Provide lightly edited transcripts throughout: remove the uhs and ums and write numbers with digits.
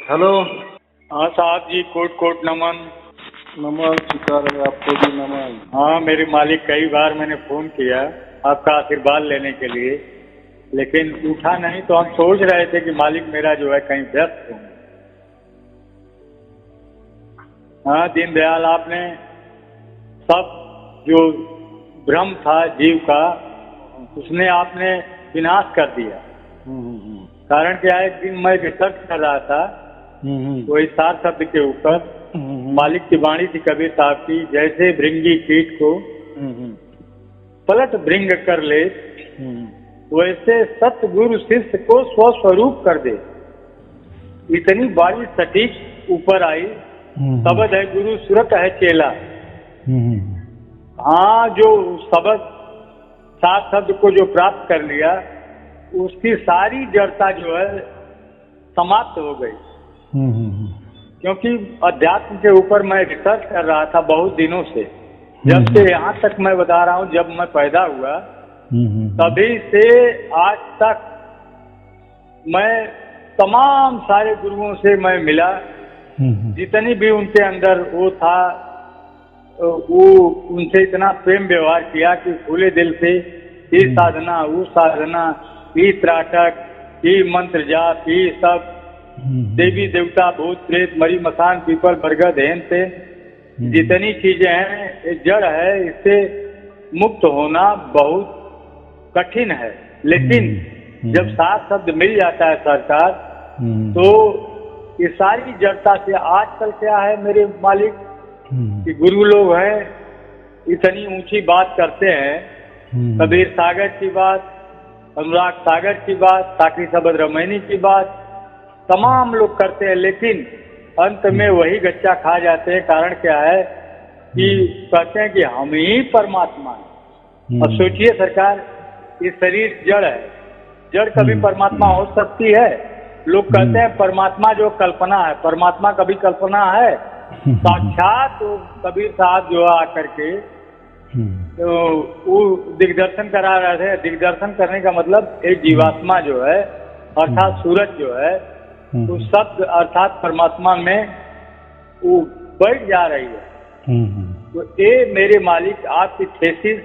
Hello. हाँ साहब जी, coat coat नमन। नमन स्वीकार है, आपको भी नमन। हाँ मेरे मालिक, कई बार मैंने फोन किया आपका आशीर्वाद लेने के लिए, लेकिन उठा नहीं, तो हम सोच रहे थे कि मालिक मेरा जो है कहीं व्यस्त हो। हाँ दीनदयाल, आपने सब जो भ्रम था जीव का, उसने आपने विनाश कर दिया। कारण क्या है, एक दिन मैं रिसर्च कर रहा था वही 4 शब्द के ऊपर, मालिक की वाणी थी कबीर साहब की, जैसे भृंगी कीट को पलट भृंग कर ले, वैसे सतगुरु शिष्य को स्वस्वरूप कर दे। इतनी बारी सटीक ऊपर आई। शब्द है गुरु, सुरत है चेला। हाँ, जो शब्द 7 शब्द को जो प्राप्त कर लिया, उसकी सारी जड़ता जो है समाप्त हो गई। क्योंकि अध्यात्म के ऊपर मैं रिसर्च कर रहा था बहुत दिनों से, जब से यहाँ तक मैं बता रहा हूँ, जब मैं पैदा हुआ तभी से आज तक मैं तमाम सारे गुरुओं से मैं मिला। जितनी भी उनके अंदर वो था, वो उनसे इतना प्रेम व्यवहार किया कि खुले दिल से ये साधना, वो साधना, ये त्राटक, ये मंत्र जाप, ये सब देवी देवता भूत प्रेत मरी मसान पीपल बरगद हेन से जितनी चीजें हैं, ये जड़ है, इससे मुक्त होना बहुत कठिन है। लेकिन जब 7 शब्द मिल जाता है सरकार, तो ये सारी जड़ता से आजकल क्या है मेरे मालिक कि गुरु लोग हैं, इतनी ऊंची बात करते हैं, कबीर सागर की बात, अनुराग सागर की बात, साकी सबद रमैनी की बात, तमाम लोग करते हैं, लेकिन अंत में वही गच्चा खा जाते हैं। कारण क्या है कि कहते हैं कि हम ही परमात्मा हैं। अब सोचिए सरकार, ये शरीर जड़ है, जड़ कभी परमात्मा हो सकती है? लोग कहते हैं परमात्मा जो कल्पना है, परमात्मा कभी कल्पना है? साक्षात तो कबीर साहब जो आकर के तो वो दिग्दर्शन करा रहे थे। दिग्दर्शन करने का मतलब एक जीवात्मा जो है, अर्थात सूरज जो है, तो शब्द अर्थात परमात्मा में वो बैठ जा रही है। तो ये मेरे मालिक, आपकी थेसिस,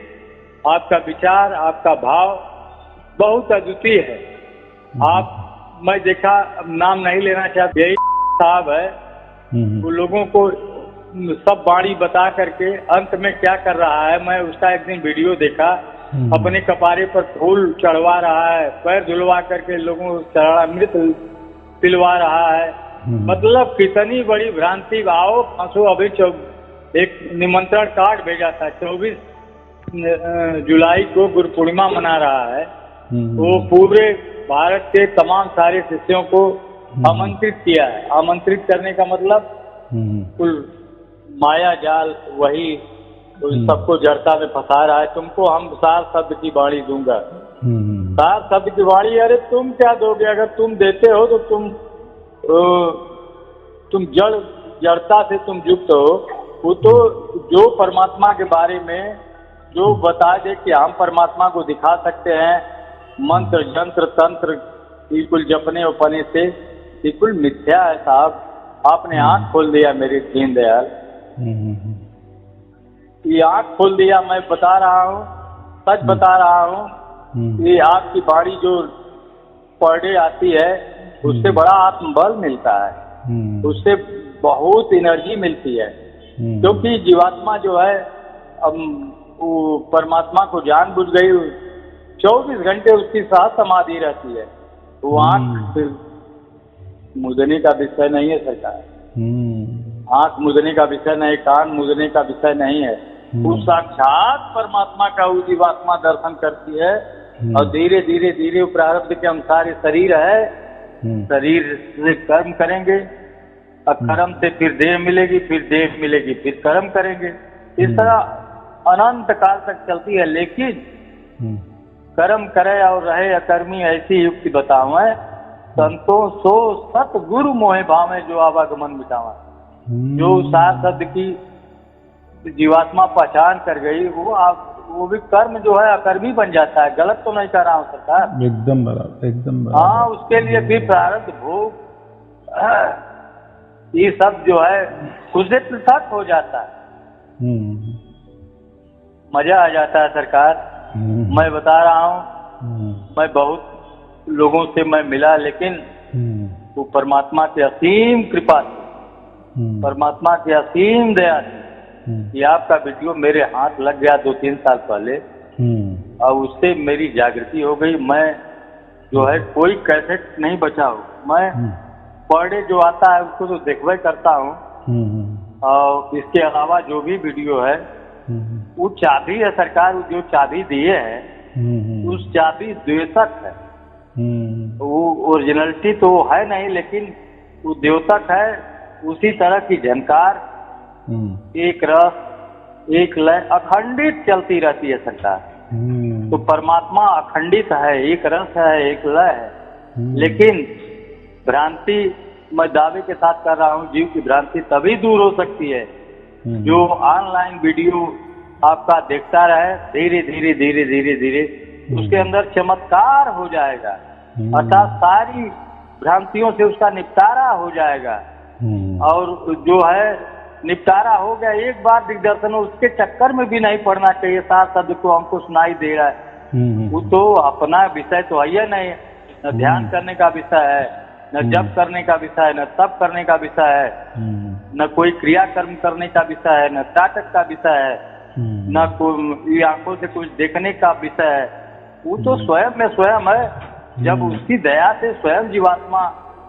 आपका विचार, आपका भाव बहुत अद्वितीय है। आप, मैं देखा, नाम नहीं लेना चाहते, यही साहब है, वो लोगों को सब बाणी बता करके अंत में क्या कर रहा है, मैं उसका एक दिन वीडियो देखा, अपने कपारे पर फूल चढ़वा रहा है, पैर धुलवा करके लोगों को चढ़ा अमृत पिलवा रहा है। मतलब कितनी बड़ी भ्रांति। आओ फंसो, अभी एक निमंत्रण कार्ड भेजा था, 24 जुलाई को गुरु पूर्णिमा मना रहा है, वो पूरे भारत के तमाम सारे शिष्यों को आमंत्रित किया है। आमंत्रित करने का मतलब कुल माया जाल वही सबको जड़ता में फंसा रहा है। तुमको हम 7 शब्द की वाणी दूंगा, 7 शब्द की वाणी। अरे तुम क्या दोगे? अगर तुम देते हो तो तुम जड़ता से तुम युक्त हो। वो तो जो परमात्मा के बारे में जो बता दे कि हम परमात्मा को दिखा सकते हैं, मंत्र यंत्र तंत्र बिल्कुल जपने उपने से बिल्कुल मिथ्या है साहब। आपने आंख खोल दिया मेरे दीनदयाल, ये आंख खोल दिया। मैं बता रहा हूँ, सच बता रहा हूँ। ये आपकी वाणी जो पर डे आती है, उससे बड़ा आत्मबल मिलता है, उससे बहुत एनर्जी मिलती है। क्योंकि जीवात्मा जो है, अब वो परमात्मा को जान बुझ गई, 24 घंटे उसकी साथ समाधि रहती है। वो आंख मुदने का विषय नहीं है सरकार, आंख मुदने का विषय नहीं, कान मुदने का विषय नहीं है। वो साक्षात परमात्मा का वो जीवात्मा दर्शन करती है, और धीरे धीरे धीरे प्रारब्ध के अनुसार ये शरीर है, शरीर से कर्म करेंगे, और कर्म से फिर देह मिलेगी, फिर देह मिलेगी, फिर कर्म करेंगे। इस तरह अनंत काल तक चलती है। लेकिन कर्म करे और रहे अकर्मी, ऐसी युक्ति बताऊं है, संतों सो सत गुरु मोहे भावे, जो आवागमन मिटावा। जो 7 शब्द की जीवात्मा पहचान कर गई, वो भी कर्म जो है अकर्मी बन जाता है। गलत तो नहीं कर रहा हूँ सरकार? एकदम बराबर, एकदम बराबर। हाँ, उसके लिए भी प्रारब्ध भोग ये सब जो है खुद से पृथक हो जाता है। मजा आ जाता है सरकार। मैं बता रहा हूँ, मैं बहुत लोगों से मैं मिला, लेकिन वो परमात्मा की असीम कृपा थी, परमात्मा की असीम दया थी कि आपका वीडियो मेरे हाथ लग गया 2-3 साल पहले, और उससे मेरी जागृति हो गई। मैं जो है कोई कैसेट नहीं बचा हूँ, मैं पर डे जो आता है उसको तो देखबे करता हूँ, और इसके अलावा जो भी वीडियो है वो चाबी है सरकार, जो चाबी दिए है उस चाबी द्योतक है। वो ओरिजिनलिटी तो है नहीं, लेकिन वो द्योतक है, उसी तरह की झनकार, एक रस एक लय अखंडित चलती रहती है सरकार। तो परमात्मा अखंडित है, एक रस है, एक लय है। लेकिन भ्रांति मैं दावे के साथ कर रहा हूँ, जीव की भ्रांति तभी दूर हो सकती है जो ऑनलाइन वीडियो आपका देखता रहे, धीरे धीरे धीरे धीरे धीरे उसके अंदर चमत्कार हो जाएगा, अर्थात सारी भ्रांतियों से उसका निपटारा हो जाएगा। और जो है निपटारा हो गया, एक बार दिग्दर्शन, उसके चक्कर में भी नहीं पड़ना चाहिए। साथ शब्द को हमको सुनाई दे रहा है, वो तो अपना विषय तो है नहीं, न ध्यान करने का विषय है, न जप करने का विषय है, न तप करने का विषय है, न कोई क्रियाकर्म करने का विषय है, न नाटक का विषय है, न कोई आंखों से कुछ देखने का विषय है। वो तो स्वयं में स्वयं है। जब उसकी दया से स्वयं जीवात्मा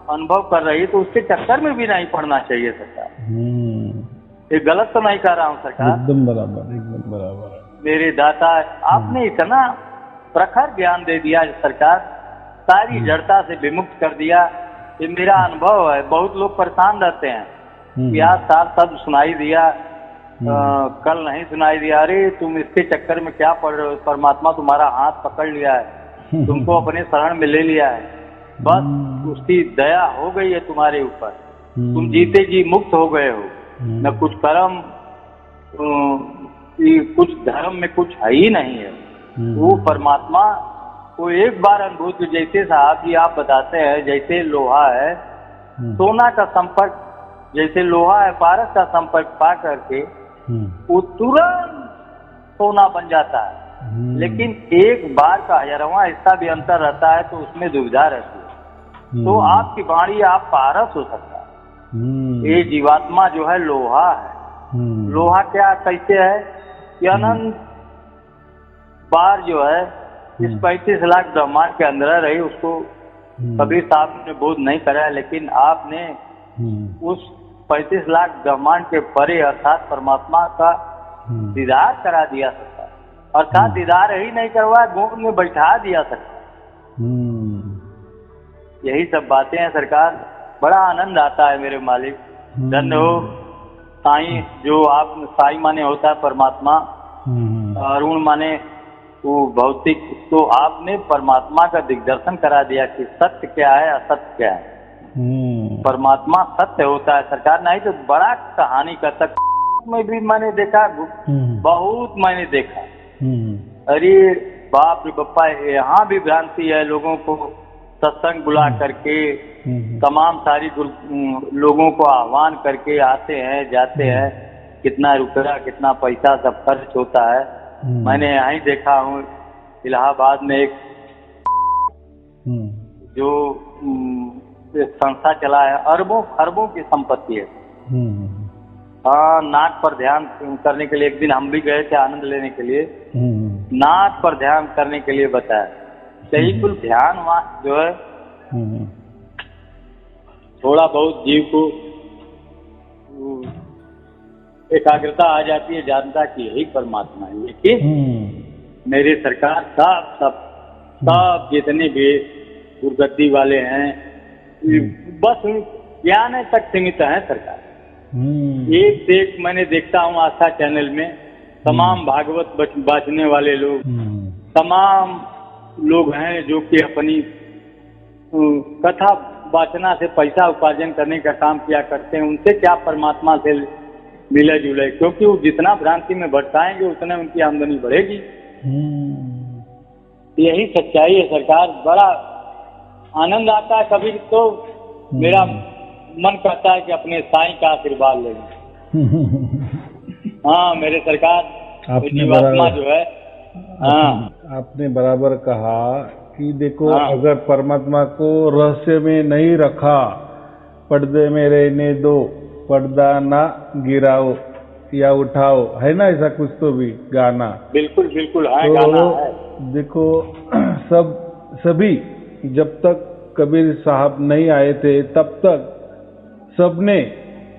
अनुभव कर रही है तो उसके चक्कर में भी नहीं पड़ना चाहिए सरकार। ये गलत तो नहीं कह रहा हूँ सरकार? एकदम बराबर, एकदम बराबर। मेरे दाता, आपने इतना प्रखर ज्ञान दे दिया सरकार, सारी जड़ता से विमुक्त कर दिया। ये मेरा अनुभव है। बहुत लोग परेशान रहते हैं कि आज साथ शब्द सुनाई दिया, कल नहीं सुनाई दिया। अरे तुम इसके चक्कर में क्या पड़ रहे हो? परमात्मा तुम्हारा हाथ पकड़ लिया है, तुमको अपने शरण में ले लिया है, बस उसकी दया हो गई है तुम्हारे ऊपर। तुम जीते जी मुक्त हो गए हो। न कुछ कर्म, कुछ धर्म में कुछ है ही नहीं है। वो परमात्मा को एक बार अनुभूति, जैसे साहब जी आप बताते हैं, जैसे लोहा है सोना का संपर्क, जैसे लोहा है पारस का संपर्क पा करके वो तुरंत सोना बन जाता है। लेकिन एक बार का 1000वां हिस्सा भी अंतर रहता है तो उसमें दुविधा रहती है। तो आपकी वाणी आप पारस हो सकता है। ये जीवात्मा जो है लोहा है। लोहा क्या कैसे है कि अनंत बार जो है इस 35 लाख ब्रह्मांड के अंदर रही, उसको कभी साहब ने बोध नहीं करा, लेकिन आपने उस 35 लाख ब्रह्मांड के परे अर्थात परमात्मा का दीदार करा दिया सकता, अर्थात दीदार ही नहीं करवा, गोद में बैठा दिया सकता। यही सब बातें हैं सरकार। बड़ा आनंद आता है मेरे मालिक। धन्य हो साईं। जो आप साईं माने होता है परमात्मा, अरुण माने वो भौतिक, तो आपने परमात्मा का दिग्दर्शन करा दिया कि सत्य क्या है असत्य क्या है। परमात्मा सत्य होता है सरकार, नहीं तो बड़ा कहानी का तक में भी मैंने देखा, बहुत मैंने देखा। अरे बाप रे बप्पा, यहाँ भी भ्रांति है। लोगों को सत्संग बुला करके तमाम सारी लोगों को आह्वान करके आते हैं जाते हैं, कितना रुपया कितना पैसा सब खर्च होता है। मैंने यहीं देखा हूँ इलाहाबाद में एक जो संस्था चला है, अरबों खरबों की संपत्ति है। हाँ, नाक पर ध्यान करने के लिए एक दिन हम भी गए थे आनंद लेने के लिए। नाक पर ध्यान करने के लिए बताया। सही कुल ध्यान वहाँ जो है थोड़ा बहुत जीव को एकाग्रता आ जाती है, जानता कि यही परमात्मा है। लेकिन मेरे सरकार सब जितने भी दुर्गति वाले हैं बस ज्ञान तक सीमित है सरकार। एक से एक मैंने देखता हूँ आस्था चैनल में, तमाम भागवत बांचने वाले लोग, तमाम लोग हैं जो कि अपनी कथा वाचना से पैसा उपार्जन करने का काम किया करते हैं। उनसे क्या परमात्मा से मिले जुले, क्योंकि वो जितना भ्रांति में भटकाएंगे उतने उनकी आमदनी बढ़ेगी। यही सच्चाई है सरकार। बड़ा आनंद आता है। कभी तो मेरा मन करता है कि अपने साईं का आशीर्वाद लें। हाँ मेरे सरकार, आपने जीवात्मा जो है, हाँ आपने बराबर कहा कि देखो, हाँ। अगर परमात्मा को रहस्य में नहीं रखा, पर्दे में रहने दो, पर्दा ना गिराओ या उठाओ, है ना ऐसा कुछ तो भी गाना। बिल्कुल बिल्कुल है, तो गाना है। देखो सभी जब तक कबीर साहब नहीं आए थे तब तक सबने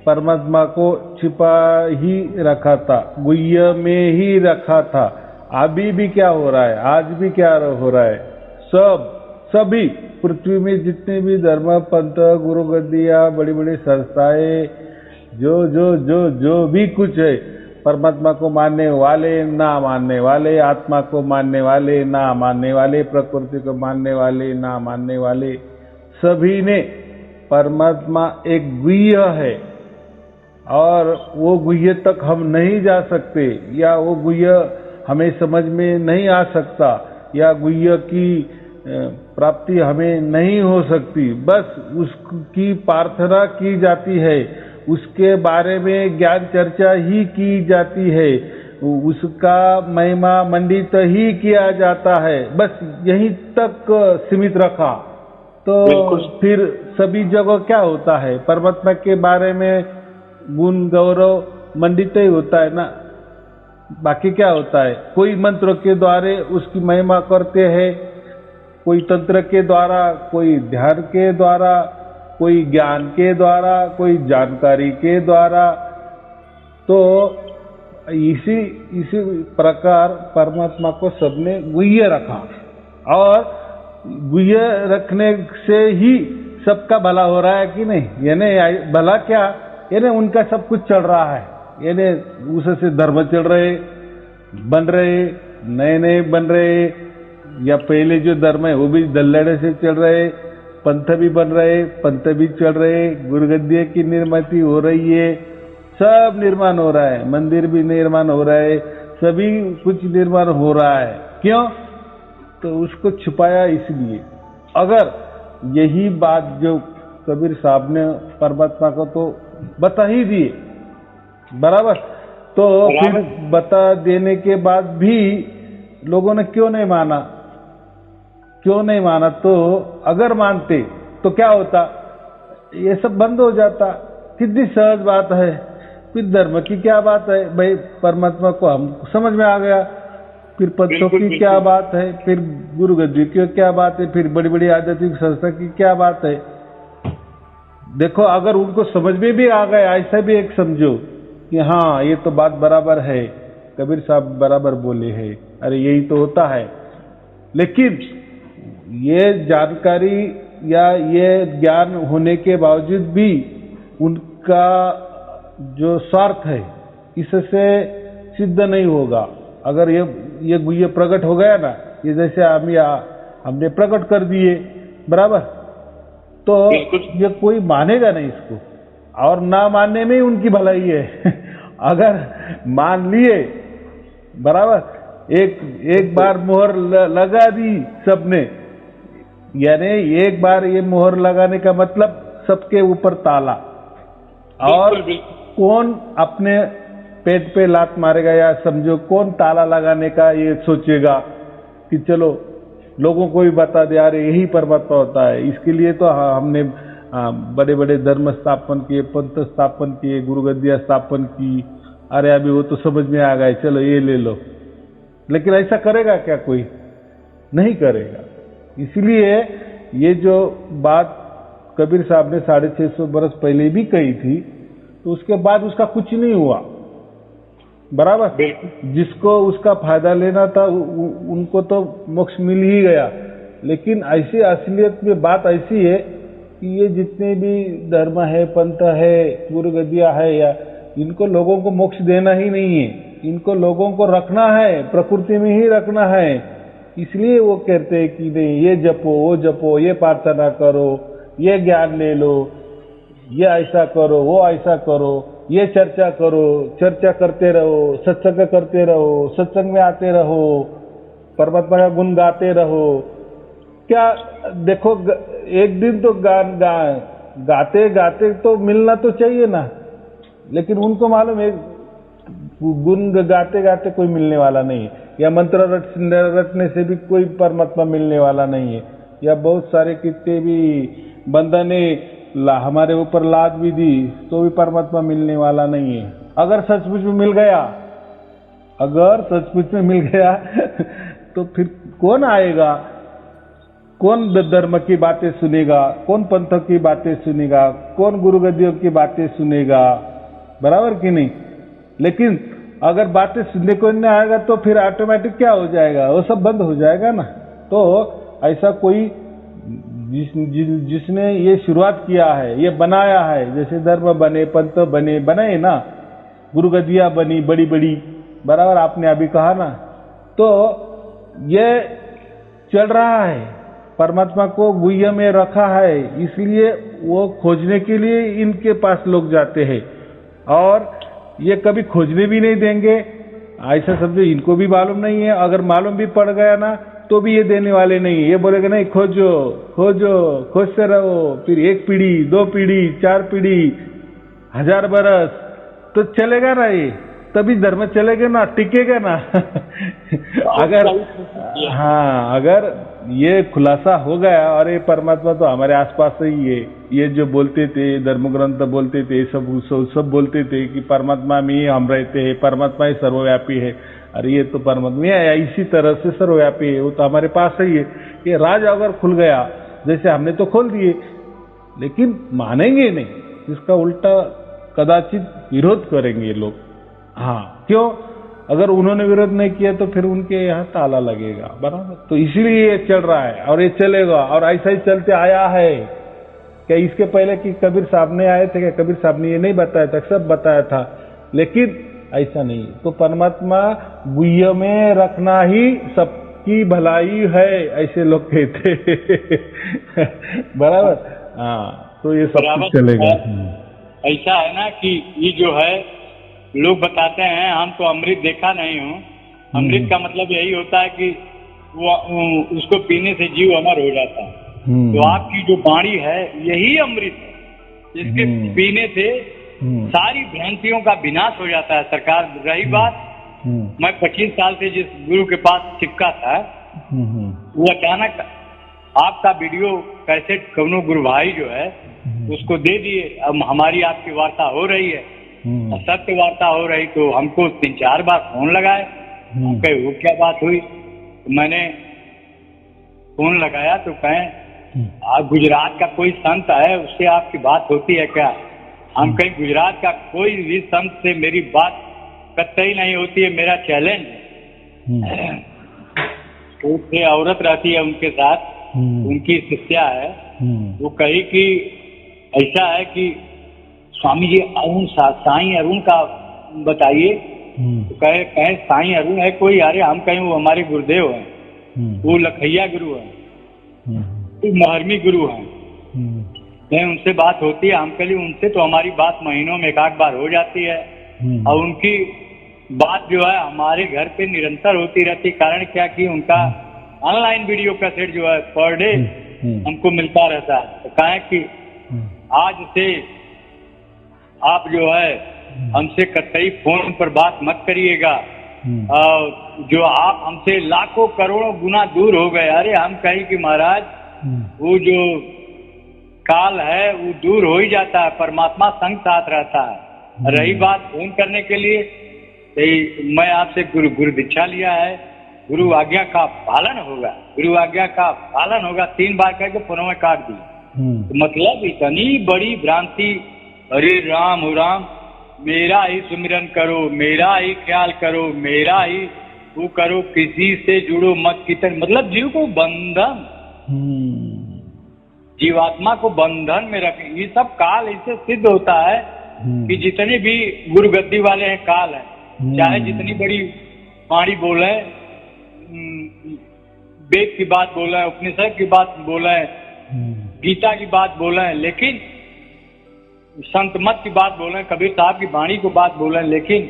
परमात्मा को छिपा ही रखा था, गुह्य में ही रखा था। अभी भी क्या हो रहा है, आज भी क्या हो रहा है, सभी पृथ्वी में जितने भी धर्म, पंथ, गुरु गद्दियाँ, बड़ी बड़ी संस्थाएं, जो भी कुछ है, परमात्मा को मानने वाले, ना मानने वाले, आत्मा को मानने वाले, ना मानने वाले, प्रकृति को मानने वाले, ना मानने वाले, सभी ने परमात्मा एक गुह्य है और वो गुह्य तक हम नहीं जा सकते, या वो गुह्य हमें समझ में नहीं आ सकता, या गुह्य की प्राप्ति हमें नहीं हो सकती। बस उसकी प्रार्थना की जाती है, उसके बारे में ज्ञान चर्चा ही की जाती है, उसका महिमा मंडित ही किया जाता है, बस यहीं तक सीमित रखा। तो फिर सभी जगह क्या होता है, परमात्मा के बारे में गुण गौरव मंडित ही होता है ना, बाकी क्या होता है। कोई मंत्र के द्वारा उसकी महिमा करते हैं, कोई तंत्र के द्वारा, कोई ध्यान के द्वारा, कोई ज्ञान के द्वारा, कोई जानकारी के द्वारा। तो इसी प्रकार परमात्मा को सबने गुह्य रखा, और गुह्य रखने से ही सबका भला हो रहा है कि नहीं। यानी भला क्या, यानी उनका सब कुछ चल रहा है, यानी उससे धर्म चल रहे, बन रहे, नए बन रहे, या पहले जो धर्म है वो भी दल्लड़े से चल रहे, पंथ भी बन रहे, पंथ भी चल रहे, गुरुगद्दी की निर्मित हो रही है, सब निर्माण हो रहा है, मंदिर भी निर्माण हो रहा है, सभी कुछ निर्माण हो रहा है। क्यों? तो उसको छुपाया इसलिए। अगर यही बात जो कबीर साहब ने परमात्मा को तो बता ही दिए, बराबर, तो फिर बता देने के बाद भी लोगों ने क्यों नहीं माना, क्यों नहीं माना? तो अगर मानते तो क्या होता, ये सब बंद हो जाता। कितनी सहज बात है, फिर धर्म की क्या बात है भाई, परमात्मा को हम समझ में आ गया, फिर पंथों की क्या बात है, फिर गुरु गद्दी की क्या बात है, फिर बड़ी बड़ी आध्यात्मिक संस्था की क्या बात है। देखो, अगर उनको समझ में भी आ गया, ऐसा भी एक समझो कि हाँ ये तो बात बराबर है, कबीर साहब बराबर बोले हैं, अरे यही तो होता है। लेकिन ये जानकारी या ये ज्ञान होने के बावजूद भी उनका जो स्वार्थ है इससे सिद्ध नहीं होगा। अगर ये गुह्य प्रकट हो गया ना, ये जैसे हमने प्रकट कर दिए, बराबर, तो ये कोई मानेगा नहीं इसको, और ना मानने में ही उनकी भलाई है। अगर मान लिए, बराबर, एक बार मोहर लगा दी सबने, यानी एक बार ये मोहर लगाने का मतलब सबके ऊपर ताला, और कौन अपने पेट पे लात मारेगा, या समझो कौन ताला लगाने का ये सोचेगा कि चलो लोगों को भी बता दे, अरे यही परमात्मा होता है। इसके लिए तो हमने बड़े बड़े धर्म स्थापन किए, पंथ स्थापन किए, गुरुगद्दियाँ स्थापन की, अरे अभी वो तो समझ में आ गए, चलो ये ले लो। लेकिन ऐसा करेगा क्या? कोई नहीं करेगा। इसलिए ये जो बात कबीर साहब ने 650 बरस पहले भी कही थी, तो उसके बाद उसका कुछ नहीं हुआ, बराबर। जिसको उसका फायदा लेना था उनको तो मोक्ष मिल ही गया। लेकिन ऐसी असलियत में बात ऐसी है कि ये जितने भी धर्म है, पंथ है, गुरुगद्दियाँ है, या इनको लोगों को मोक्ष देना ही नहीं है, इनको लोगों को रखना है, प्रकृति में ही रखना है। इसलिए वो कहते हैं कि नहीं, ये जपो, वो जपो, ये प्रार्थना करो, ये ज्ञान ले लो, ये ऐसा करो, वो ऐसा करो, ये चर्चा करो, चर्चा करते रहो, सत्संग करते रहो, सत्संग में आते रहो, परमात्मा का गुण गाते रहो। क्या देखो, एक दिन तो गान गाते गाते तो मिलना तो चाहिए ना, लेकिन उनको मालूम है गुण गाते गाते कोई मिलने वाला नहीं है, या मंत्र रटने से भी कोई परमात्मा मिलने वाला नहीं है, या बहुत सारे कितने भी बंधने हमारे ऊपर लाद भी दी तो भी परमात्मा मिलने वाला नहीं है। अगर सचमुच में मिल गया, अगर सचमुच में मिल गया तो फिर कौन आएगा, कौन धर्म की बातें सुनेगा, कौन पंथ की बातें सुनेगा, कौन गुरु गद्दियों की बातें सुनेगा, बराबर कि नहीं। लेकिन अगर बातें सुनने को नहीं आएगा तो फिर ऑटोमेटिक क्या हो जाएगा, वो सब बंद हो जाएगा ना। तो ऐसा कोई जिसने ये शुरुआत किया है, ये बनाया है, जैसे धर्म बने, पंथ बने ना, गुरु गद्दियां बनी बड़ी बड़ी, बराबर आपने अभी कहा ना, तो ये चल रहा है, परमात्मा को गुह्य में रखा है, इसलिए वो खोजने के लिए इनके पास लोग जाते हैं, और ये कभी खोजने भी नहीं देंगे, ऐसा समझो, इनको भी मालूम नहीं है। अगर मालूम भी पड़ गया ना तो भी ये देने वाले नहीं है, ये बोलेगा नहीं खोजो खोजो, खोजते रहो, फिर 1 पीढ़ी 2 पीढ़ी 4 पीढ़ी 1000 बरस तो चलेगा ना, ये तभी धर्म चलेगा ना, टिकेगा ना। अगर हाँ, अगर ये खुलासा हो गया और ये परमात्मा तो हमारे आसपास ही है, ये जो बोलते थे धर्म ग्रंथ बोलते थे, सब बोलते थे कि परमात्मा में ही हम रहते हैं, परमात्मा ही सर्वव्यापी है, अरे ये तो परमात्मा है, इसी तरह से सर्वव्यापी है, वो तो हमारे पास ही है। ये राज अगर खुल गया, जैसे हमने तो खोल दिए, लेकिन मानेंगे नहीं, इसका उल्टा कदाचित विरोध करेंगे लोग। हाँ, क्यों? अगर उन्होंने विरोध नहीं किया तो फिर उनके यहाँ ताला लगेगा, बराबर। तो इसीलिए ये चल रहा है और ये चलेगा, और ऐसा ही चलते आया है। क्या इसके पहले कि कबीर साहब ने आए थे, क्या कबीर साहब ने ये नहीं बताया था? सब बताया था, लेकिन ऐसा नहीं। तो परमात्मा गुह्य में रखना ही सबकी भलाई है, ऐसे लोग कहते। बराबर। हाँ, तो ये सब कुछ चलेगा। ऐसा है ना कि ये जो है लोग बताते हैं, हम तो अमृत देखा नहीं हूँ। अमृत का मतलब यही होता है कि वो उसको पीने से जीव अमर हो जाता है। तो आपकी जो वाणी है यही अमृत है, जिसके पीने से सारी भ्रांतियों का विनाश हो जाता है। सरकार, रही बात, मैं 25 साल से जिस गुरु के पास चिपका था, वो अचानक आपका वीडियो कैसेट कौनो गुरु भाई जो है उसको दे दिए। अब हमारी आपकी वार्ता हो रही है, सत्य वार्ता हो रही, तो हमको 3-4 बार फोन लगाए, कहे वो क्या बात हुई। तो मैंने फोन लगाया तो कहें गुजरात का कोई संत है, उससे आपकी बात होती है क्या? हम कहीं गुजरात का कोई भी संत से मेरी बात कतई नहीं होती है, मेरा चैलेंज है। तो उससे औरत रहती है उनके साथ, उनकी शिष्या है, वो कही कि ऐसा है कि स्वामी जी अरुण साईं अरुण का बताइए। तो कहे साईं अरुण है कोई? अरे हम कहें वो हमारे गुरुदेव हैं, वो लखैया गुरु हैं, वो महर्मी गुरु हैं, नहीं उनसे बात होती है। हम कहे उनसे तो हमारी बात महीनों में 1-8 बार हो जाती है, और उनकी बात जो है हमारे घर पे निरंतर होती रहती। कारण क्या कि उनका ऑनलाइन वीडियो कैसेट जो है पर डे हमको मिलता रहता है। तो कहें कि आज से आप जो है हमसे कतई फोन पर बात मत करिएगा, जो आप हमसे लाखों करोड़ों गुना दूर हो गए। अरे हम कहें कि महाराज वो जो काल है वो दूर हो ही जाता है, परमात्मा संग साथ रहता है। रही बात फोन करने के लिए, तो मैं आपसे गुरु दीक्षा लिया है, गुरु आज्ञा का पालन होगा, गुरु आज्ञा का पालन होगा। 3 बार कह के फोनों में काट दी। तो मतलब इतनी बड़ी भ्रांति, अरे राम हो राम, मेरा ही सुमिरन करो, मेरा ही ख्याल करो, मेरा ही वो करो, किसी से जुड़ो मत कीर्तन, मतलब जीव को बंधन, जीवात्मा को बंधन में रखें। ये सब काल इससे सिद्ध होता है कि जितने भी गुरु गद्दी वाले हैं काल है, चाहे जितनी बड़ी वाणी बोले, वेद की बात बोले, उपनिषद की बात बोले, गीता की बात बोले, लेकिन संत मत की बात बोले, कबीर साहब की वाणी को बात बोले, लेकिन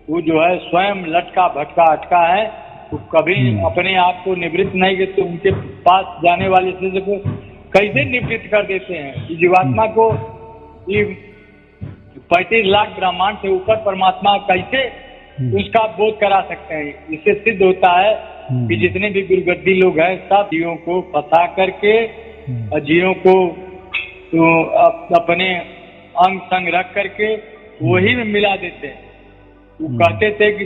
वो जो है स्वयं लटका भटका अटका है, तो कभी अपने आप को निवृत्त नहीं करते। उनके पास जाने वाले शिष्य को कैसे निवृत्त कर देते हैं कि जीवात्मा को ये 35 लाख ब्रह्मांड से ऊपर परमात्मा कैसे उसका बोध करा सकते हैं। इससे सिद्ध होता है कि जितने भी दुर्गति लोग हैं सब जीवों को फंसा करके और जीवों को तो अपने अंग संग रख करके वही में मिला देते हैं। वो कहते थे कि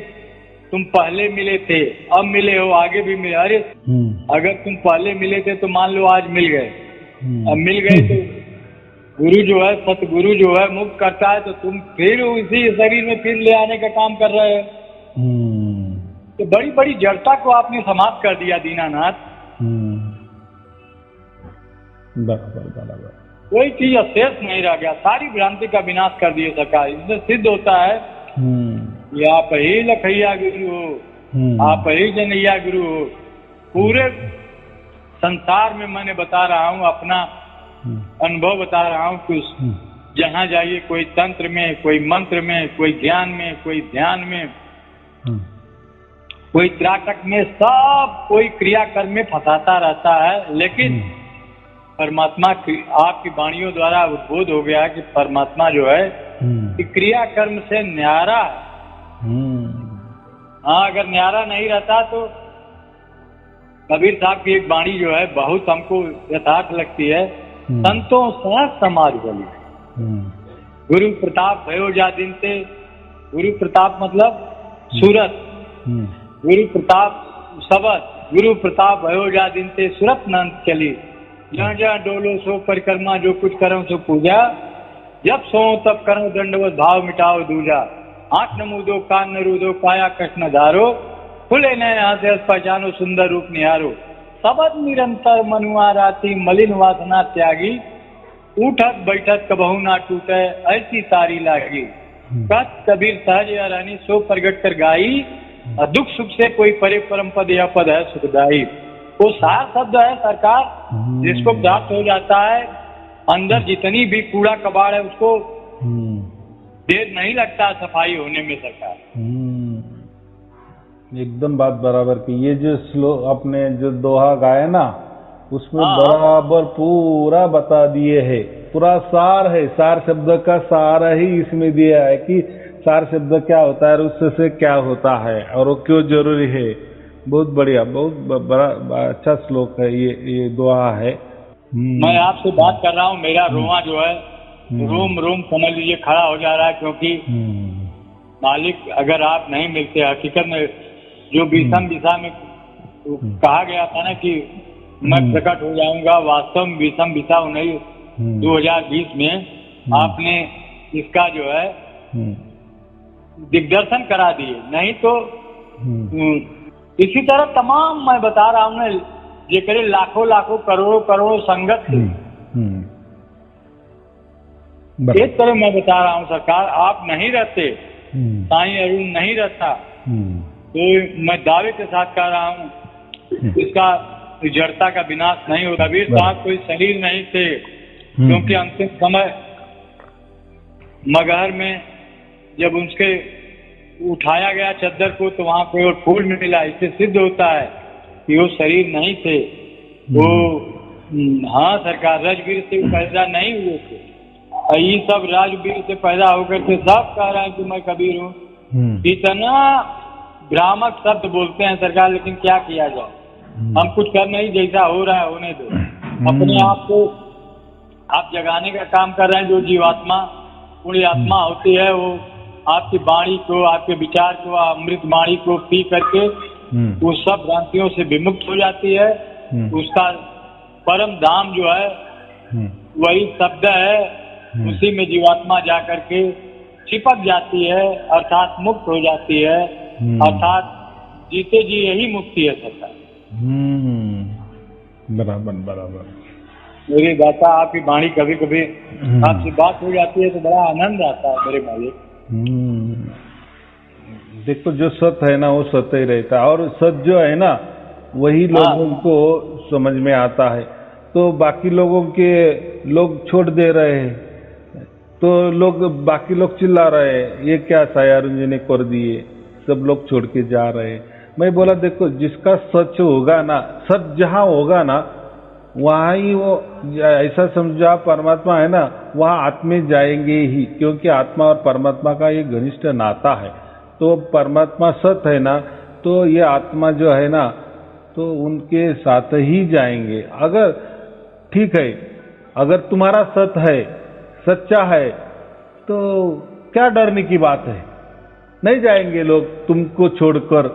तुम पहले मिले थे, अब मिले हो, आगे भी मिले। अरे अगर तुम पहले मिले थे तो मान लो आज मिल गए, अब मिल गए तो गुरु जो है, सतगुरु जो है मुक्त करता है, तो तुम फिर उसी शरीर में फिर ले आने का काम कर रहे हो। तो बड़ी बड़ी जड़ता को आपने समाप्त कर दिया दीनानाथ। बराबर बराबर, कोई चीज अशेष नहीं रह गया, सारी भ्रांति का विनाश कर दिए सरकार। इससे सिद्ध होता है कि आप ही लखैया गुरु हो, आप ही जनैया गुरु हो। पूरे संसार में मैंने बता रहा हूँ, अपना अनुभव बता रहा हूँ कि जहाँ जाइए कोई तंत्र में, कोई मंत्र में, कोई ज्ञान में, कोई ध्यान में, कोई त्राटक में, सब कोई क्रियाकर्म में फंसाता रहता है। लेकिन परमात्मा आपकी वाणियों द्वारा उद्बोध हो गया कि परमात्मा जो है कि क्रियाकर्म से न्यारा है। हाँ, अगर न्यारा नहीं रहता तो कबीर साहब की एक वाणी जो है बहुत हमको यथार्थ लगती है, संतों सा समाज बलि, गुरु प्रताप भयो जा दिन से। गुरु प्रताप मतलब सूरत, गुरु प्रताप शब्द, गुरु प्रताप भयो जा दिन से सूरत नंद चली। जहाँ जहाँ डोलो सो परिक्रमा, जो कुछ करो सो पूजा, जब सो तब करो दंडवत भाव मिटाओ दूजा। आंख न मूदो, कान न रूदो, काया कष्ट न धारो, खुले नयन हाथ पहचानो, सुंदर रूप निहारो। सबद निरंतर मनुआ राती, मलिन वासना त्यागी, उठत बैठत कबहू ना टूटे, ऐसी तारी लागी। कत कबीर सहज रानी, सो प्रगट कर गाई, दुख सुख से कोई परे परम पद, यह पद है सुखदाई। वो सार शब्द है सरकार, जिसको प्राप्त हो जाता है, अंदर जितनी भी कूड़ा कबाड़ है उसको देर नहीं लगता सफाई होने में सरकार। एकदम बात बराबर की। ये जो श्लोक अपने जो दोहा गाया ना, उसमें बराबर पूरा बता दिए है, पूरा सार है। सार शब्द का सार ही इसमें दिया है कि सार शब्द क्या होता है, उससे क्या होता है और वो क्यों जरूरी है। बहुत बढ़िया, बहुत बड़ा अच्छा श्लोक है ये दोहा है। मैं आपसे बात कर रहा हूँ, मेरा रोआ जो है रोम रोम समझ लीजिए खड़ा हो जा रहा है, क्योंकि मालिक अगर आप नहीं मिलते, हकीकत में जो विषम दिशा में कहा गया था ना कि मैं प्रकट हो जाऊंगा, वास्तव में विषम दिशा नहीं। 2020 में आपने इसका जो है दिग्दर्शन करा दिए, नहीं तो इसी तरह तमाम मैं बता रहा हूँ ना, ये करे लाखों लाखों करोड़ों करोड़ों संगत से एक तरह मैं बता रहा हूँ सरकार, आप नहीं रहते, साईं अरुण नहीं रहता, तो मैं दावे के साथ कह रहा हूँ इसका जड़ता का विनाश नहीं होगा। कबीर साहब कोई शरीर नहीं थे, क्योंकि अंतिम समय मगहर में जब उसके उठाया गया चद्दर को तो वहां कोई और फूल मिला। इससे सिद्ध होता है कि वो शरीर नहीं थे, वो हाँ सरकार राजवीर से पैदा नहीं हुए थे। ये सब राजवीर से पैदा होकर के सब कह रहे हैं कि मैं कबीर हूँ। इतना भ्रामक शब्द बोलते हैं सरकार, लेकिन क्या किया जाए, हम कुछ कर नहीं, जैसा हो रहा है होने दो। अपने आप को आप जगाने का काम कर रहे हैं। जो जीवात्मा पूरी आत्मा होती है वो आपकी वाणी को, आपके विचार को, अमृत वाणी को पी करके उस सब भ्रांतियों से विमुक्त हो जाती है। उसका परम धाम जो है वही शब्द है, उसी में जीवात्मा जा करके चिपक जाती है, अर्थात मुक्त हो जाती है, अर्थात जीते जी यही मुक्ति है सरकार। बराबर बराबर। मेरी दाता आपकी वाणी कभी कभी आपसे बात हो जाती है तो बड़ा आनंद आता है मेरे मालिक। देखो जो सत्य है ना वो सत्य ही रहता है, और सत्य जो है ना वही लोगों को समझ में आता है। तो बाकी लोगों के लोग छोड़ दे रहे हैं, तो बाकी लोग चिल्ला रहे हैं ये क्या साईं अरुण जी ने कर दिए, सब लोग छोड़ के जा रहे हैं। मैं बोला देखो जिसका सच होगा ना, सच जहां होगा ना वहाँ ही वो ऐसा समझो आप परमात्मा है ना, वहाँ आत्मे जाएंगे ही, क्योंकि आत्मा और परमात्मा का ये घनिष्ठ नाता है। तो परमात्मा सत है ना, तो ये आत्मा जो है ना, तो उनके साथ ही जाएंगे। अगर ठीक है, अगर तुम्हारा सत है, सच्चा है, तो क्या डरने की बात है, नहीं जाएंगे लोग तुमको छोड़कर,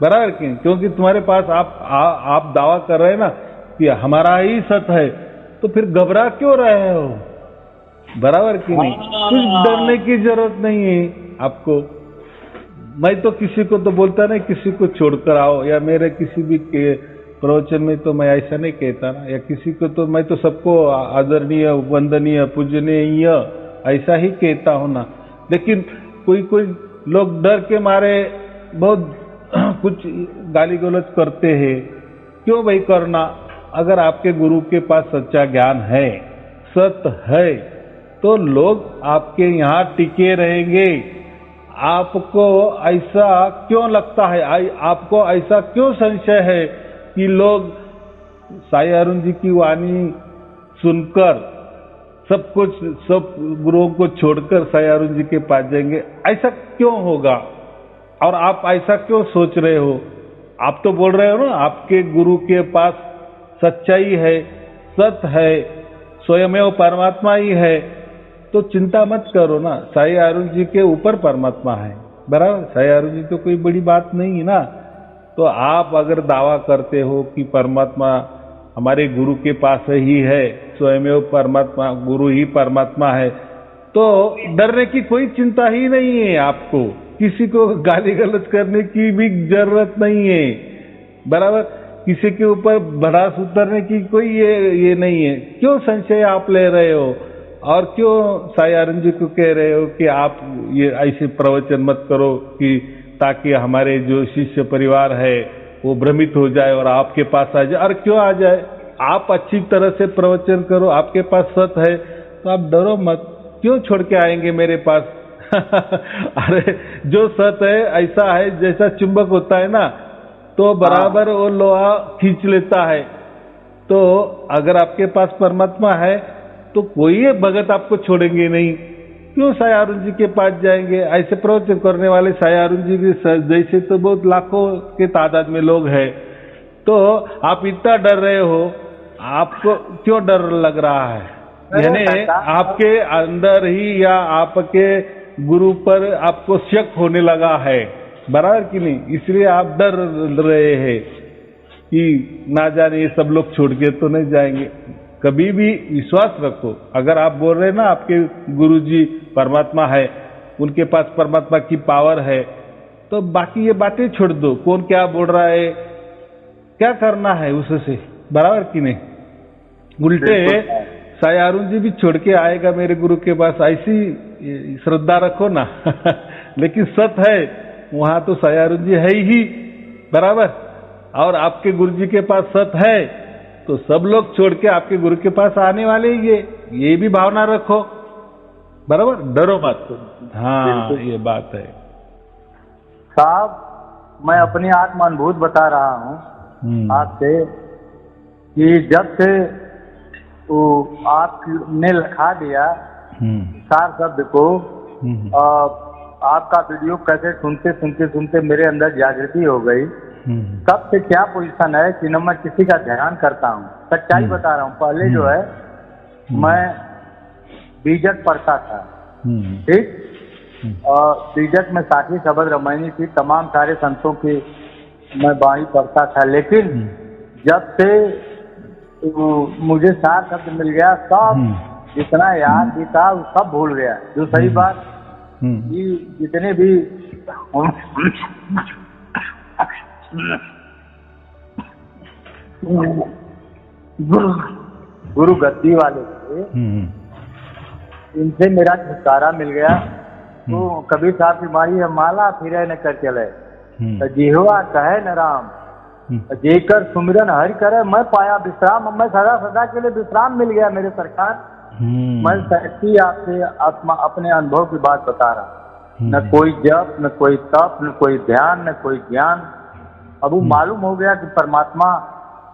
बराबर कि? क्योंकि तुम्हारे पास आप दावा कर रहे हैं ना कि हमारा ही सत है, तो फिर घबरा क्यों रहे हो, बराबर कि नहीं? कुछ डरने की जरूरत नहीं है आपको। मैं तो किसी को तो बोलता नहीं किसी को छोड़कर आओ, या मेरे किसी भी प्रवचन में तो मैं ऐसा नहीं कहता ना, या किसी को तो मैं तो सबको आदरणीय, वंदनीय, पूजनीय ऐसा ही कहता हूं ना। लेकिन कोई कोई लोग डर के मारे बहुत कुछ गाली गलौज करते हैं। क्यों भाई करना? अगर आपके गुरु के पास सच्चा ज्ञान है, सत है, तो लोग आपके यहाँ टिके रहेंगे। आपको ऐसा क्यों लगता है, आपको ऐसा क्यों संशय है कि लोग साई अरुण जी की वाणी सुनकर सब गुरुओं को छोड़कर साई अरुण जी के पास जाएंगे? ऐसा क्यों होगा? और आप ऐसा क्यों सोच रहे हो? आप तो बोल रहे हो ना आपके गुरु के पास सच्चाई है, सत है, स्वयमेव परमात्मा ही है, तो चिंता मत करो ना, साई अरुण जी के ऊपर परमात्मा है, बराबर? साई अरुण जी तो कोई बड़ी बात नहीं है ना। तो आप अगर दावा करते हो कि परमात्मा हमारे गुरु के पास ही है, स्वयमेव परमात्मा, गुरु ही परमात्मा है, तो डरने की कोई चिंता ही नहीं है आपको। किसी को गाली गलौज करने की भी जरूरत नहीं है, बराबर? किसी के ऊपर भड़ास उतरने की कोई ये नहीं है। क्यों संशय आप ले रहे हो, और क्यों साई अरुण जी को कह रहे हो कि आप ये ऐसे प्रवचन मत करो कि ताकि हमारे जो शिष्य परिवार है वो भ्रमित हो जाए और आपके पास आ जाए? और क्यों आ जाए? आप अच्छी तरह से प्रवचन करो, आपके पास सत है, तो आप डरो मत। क्यों छोड़ के आएंगे मेरे पास? अरे जो सत है ऐसा है, जैसा चुंबक होता है ना, तो बराबर वो लोहा खींच लेता है। तो अगर आपके पास परमात्मा है तो कोई भगत आपको छोड़ेंगे नहीं। क्यों साई अरुण जी के पास जाएंगे? ऐसे प्रवचन करने वाले साई अरुण जी के जैसे तो बहुत लाखों के तादाद में लोग हैं। तो आप इतना डर रहे हो, आपको क्यों डर लग रहा है? यानी आपके अंदर ही या आपके गुरु पर आपको शक होने लगा है, बराबर कि नहीं? इसलिए आप डर रहे हैं कि ना जाने ये सब लोग छोड़ के तो नहीं जाएंगे। कभी भी विश्वास रखो, अगर आप बोल रहे हैं ना आपके गुरुजी परमात्मा है, उनके पास परमात्मा की पावर है, तो बाकी ये बातें छोड़ दो। कौन क्या बोल रहा है, क्या करना है उससे, बराबर कि नहीं? उल्टे साई अरुण जी भी छोड़ के आएगा मेरे गुरु के पास, ऐसी श्रद्धा रखो ना। लेकिन सत है वहां तो साई अरुण जी है ही, बराबर? और आपके गुरु जी के पास सत है तो सब लोग छोड़ के आपके गुरु के पास आने वाले ही ये भी भावना रखो, बराबर? डरो मत। हाँ, ये बात है साहब। मैं अपनी आत्मानुभूत बता रहा हूँ आपसे कि जब से वो आपने लिखा दिया सार शब्द को, आपका वीडियो कैसे सुनते मेरे अंदर जागृति हो गई। तब से क्या पोजीशन है कि न मैं किसी का ध्यान करता हूँ, सच्चाई बता रहा हूँ। पहले जो है मैं बीजक पढ़ता था, ठीक, और बीजक में साखी शबद रामायणी थी, तमाम सारे संतों की मैं वाणी पढ़ता था। लेकिन जब से मुझे सार शब्द मिल गया, सब जितना याद भी था वो सब भूल गया। जो सही बात कि जितने भी गुरु गद्दी वाले थे, इनसे मेरा छुटकारा मिल गया। तो कबीर साहब की मारी है माला फिरे न कर चले, जिहवा कहे न राम, जेकर सुमिरन हरि करे, मैं पाया विश्राम। मैं सदा सदा के लिए विश्राम मिल गया मेरे सरकार। मैं सच्ची आपसे आत्मा अपने अनुभव की बात बता रहा। न कोई जप, न कोई तप, न कोई ध्यान, न कोई ज्ञान। अब वो मालूम हो गया कि परमात्मा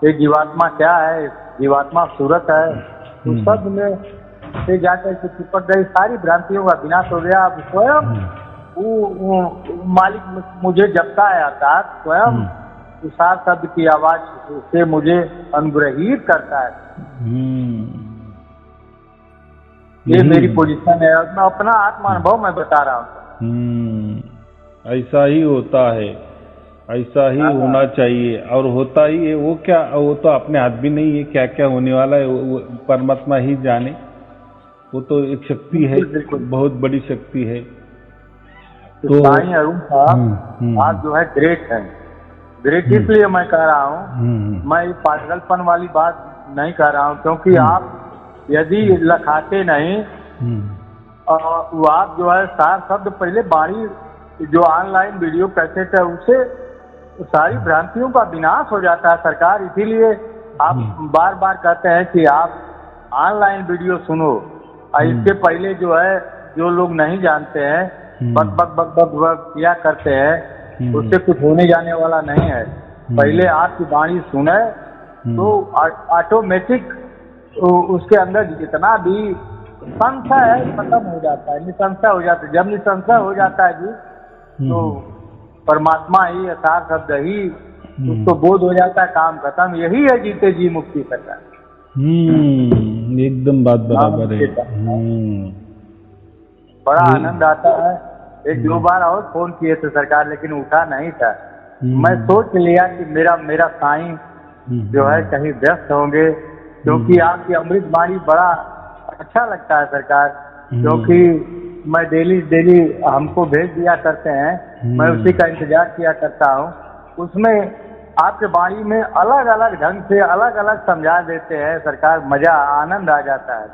ये जीवात्मा क्या है, जीवात्मा सूरत है, तो सब में से जाकर के चिपट गई, सारी भ्रांतियों का विनाश हो गया। अब स्वयं वो मालिक मुझे जपता है अर्थात स्वयं तुषार शब्द की आवाज से मुझे अनुग्रहित करता है। ये मेरी पोजीशन है, मैं अपना आत्मानुभव मैं बता रहा हूँ। ऐसा ही होता है, ऐसा ही होना चाहिए और होता ही है। वो क्या, वो तो अपने हाथ भी नहीं है, क्या क्या होने वाला है वो परमात्मा ही जाने। वो तो एक शक्ति है, बहुत बड़ी शक्ति है। तो साईं अरुण साहब आप जो है ग्रेट है। ग्रेट इसलिए मैं कह रहा हूँ, मैं पागलपन वाली बात नहीं कह रहा हूँ, क्योंकि आप यदि लखाते नहीं वो आप जो है सार शब्द पहले बाणी जो ऑनलाइन वीडियो कैसेट है उससे सारी भ्रांतियों का विनाश हो जाता है सरकार। इसीलिए आप बार बार कहते हैं कि आप ऑनलाइन वीडियो सुनो। इसके पहले जो है जो लोग नहीं जानते हैं बक बक बक बक बक किया करते हैं, उससे कुछ होने जाने वाला नहीं है। पहले आपकी वाणी सुने तो ऑटोमेटिक उसके अंदर जितना भी संशय है खत्म हो जाता है, निसंशय हो जाता है। जब निसंशय हो जाता है जी तो परमात्मा ही यथार्थ शब्द ही उसको बोध हो जाता है, काम खत्म। यही है जीते जी मुक्ति सरकार। एकदम बात बराबर है। बड़ा आनंद आता है। एक दो बार और फोन किए थे सरकार, लेकिन उठा नहीं था। मैं सोच लिया कि मेरा साईं जो है कहीं व्यस्त होंगे, क्योंकि आपकी अमृत वाणी बड़ा अच्छा लगता है सरकार। क्योंकि मैं डेली हमको भेज दिया करते हैं, मैं उसी का इंतजार किया करता हूँ। उसमें आपके वाणी में अलग अलग ढंग से अलग अलग समझा देते हैं सरकार, मजा आनंद आ जाता है।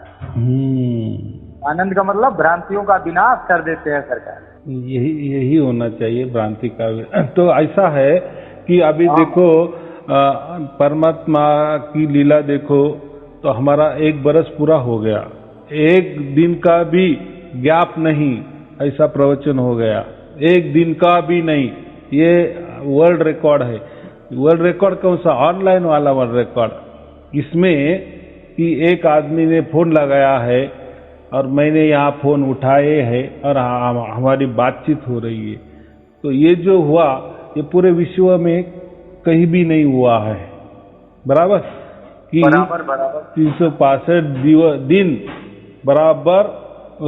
आनंद का मतलब भ्रांतियों का विनाश कर देते हैं सरकार। यही होना चाहिए, भ्रांति का। तो ऐसा है कि अभी देखो परमात्मा की लीला देखो, तो हमारा 1 बरस पूरा हो गया, 1 दिन का भी गैप नहीं, ऐसा प्रवचन हो गया, 1 दिन का भी नहीं। ये वर्ल्ड रिकॉर्ड है। वर्ल्ड रिकॉर्ड कौन सा? ऑनलाइन वाला वर्ल्ड रिकॉर्ड। इसमें कि एक आदमी ने फोन लगाया है और मैंने यहाँ फोन उठाए है और हमारी बातचीत हो रही है। तो ये जो हुआ ये पूरे विश्व में कहीं भी नहीं हुआ है, बराबर कि 365 दिन बराबर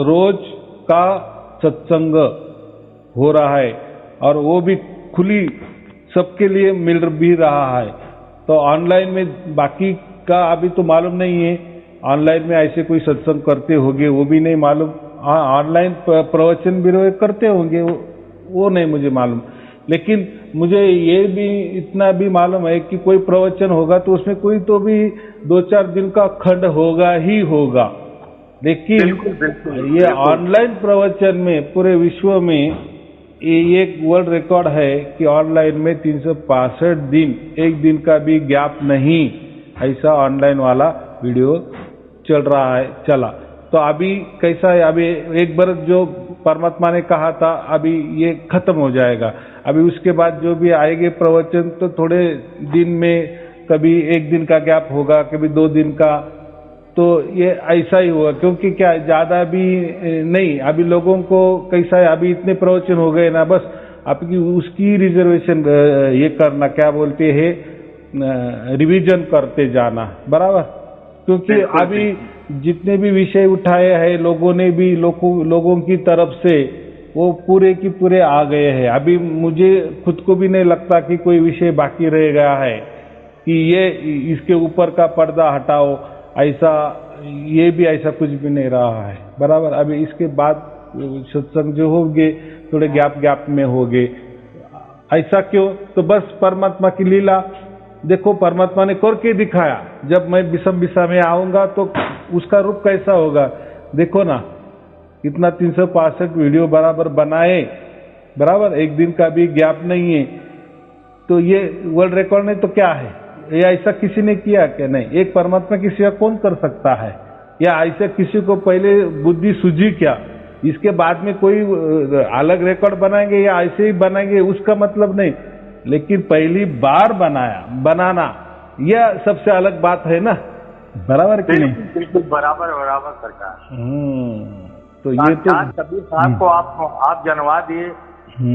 रोज का सत्संग हो रहा है, और वो भी खुली सबके लिए मिल भी रहा है। तो ऑनलाइन में बाकी का अभी तो मालूम नहीं है, ऑनलाइन में ऐसे कोई सत्संग करते होंगे वो भी नहीं मालूम। ऑनलाइन प्रवचन भी करते होंगे वो नहीं मुझे मालूम। लेकिन मुझे ये भी इतना भी मालूम है कि कोई प्रवचन होगा तो उसमें कोई तो भी 2-4 दिन का खंड होगा ही होगा। लेकिन ये ऑनलाइन प्रवचन में पूरे विश्व में ये एक वर्ल्ड रिकॉर्ड है कि ऑनलाइन में 365 दिन, 1 दिन का भी गैप नहीं, ऐसा ऑनलाइन वाला वीडियो चल रहा है, चला। तो अभी कैसा है, अभी 1 बरस जो परमात्मा ने कहा था अभी ये खत्म हो जाएगा। अभी उसके बाद जो भी आएंगे प्रवचन तो थोड़े दिन में, कभी 1 दिन का गैप होगा, कभी 2 दिन का। तो ये ऐसा ही हुआ, क्योंकि क्या ज्यादा भी नहीं, अभी लोगों को कैसा है, अभी इतने प्रवचन हो गए ना, बस आपकी उसकी रिजर्वेशन ये करना, क्या बोलते हैं, रिवीजन करते जाना, बराबर। क्योंकि अभी जितने भी विषय उठाए हैं लोगों ने भी, लोगों की तरफ से वो पूरे की पूरे आ गए हैं। अभी मुझे खुद को भी नहीं लगता कि कोई विषय बाकी रह गया है कि ये इसके ऊपर का पर्दा हटाओ, ऐसा ये भी ऐसा कुछ भी नहीं रहा है, बराबर। अभी इसके बाद सत्संग जो होंगे थोड़े गैप में होंगे। ऐसा क्यों? तो बस परमात्मा की लीला। देखो परमात्मा ने करके दिखाया, जब मैं बिसम में आऊंगा तो उसका रूप कैसा होगा। देखो ना, इतना 365 वीडियो बराबर बनाए, बराबर, 1 दिन का भी गैप नहीं है। तो ये वर्ल्ड रिकॉर्ड नहीं तो क्या है? ये ऐसा किसी ने किया क्या? नहीं। एक परमात्मा की सेवा कौन कर सकता है? या ऐसे किसी को पहले बुद्धि सूझी क्या? इसके बाद में कोई अलग रिकॉर्ड बनाएंगे या ऐसे ही बनाएंगे उसका मतलब नहीं, लेकिन पहली बार बनाना यह सबसे अलग बात है ना, बराबर कि नहीं? बिल्कुल बराबर बराबर सरकार। तो ये तो कबीर साहब को आप जनवा दिए।